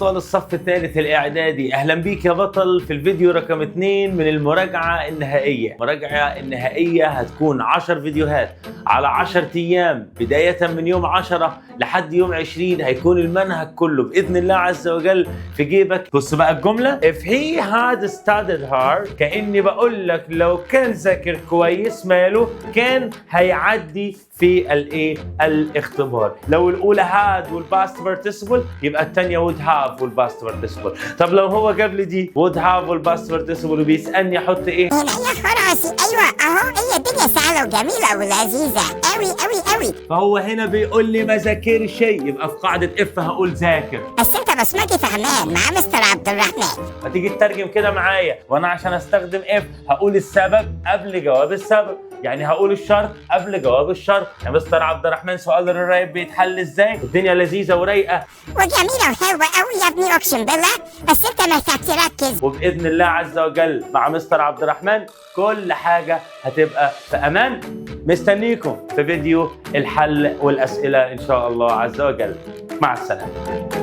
أبطال الصف الثالث الإعدادي، أهلا بيك يا بطل في الفيديو رقم 2 من المراجعة النهائية. المراجعة النهائية هتكون 10 فيديوهات على 10 أيام، بداية من يوم 10 لحد يوم 20. هيكون المنهج كله بإذن الله عز وجل في جيبك. بص بقى الجملة If he had studied hard، كأني بقول لك لو كان ذاكر كويس ماله كان هيعدي في الاختبار. لو الأولى had والباست participle يبقى الثانية would have والباست participle. طب لو هو جاب لي دي would have والباست participle وبيسألني أحط إيه؟ هنا يا خراسي. ايوه اهو، هي الدنيا سهله وجميله ولذيذه قوي قوي قوي. فهو هنا بيقول لي ما ذاكرش، يبقى في قاعدة اف هقول ذاكر. بس انت بصمتي فهمان مع مستر عبد الرحمن. ما تيجي تترجم كده معايا، وانا عشان استخدم اف هقول السبب قبل جواب السبب، يعني هقول الشرط قبل جواب الشرط. يا مستر عبد الرحمن سؤال الرايب بيتحل ازاي؟ الدنيا لذيذه ورايقه وجميله وحلوه قوي يا ابني اقسم بالله، بس انت محتاج تركز. وباذن الله عز وجل مع مستر عبد الرحمن كل حاجه هتبقى في امان. مستنيكم في فيديو الحل والاسئله ان شاء الله عز وجل. مع السلامه.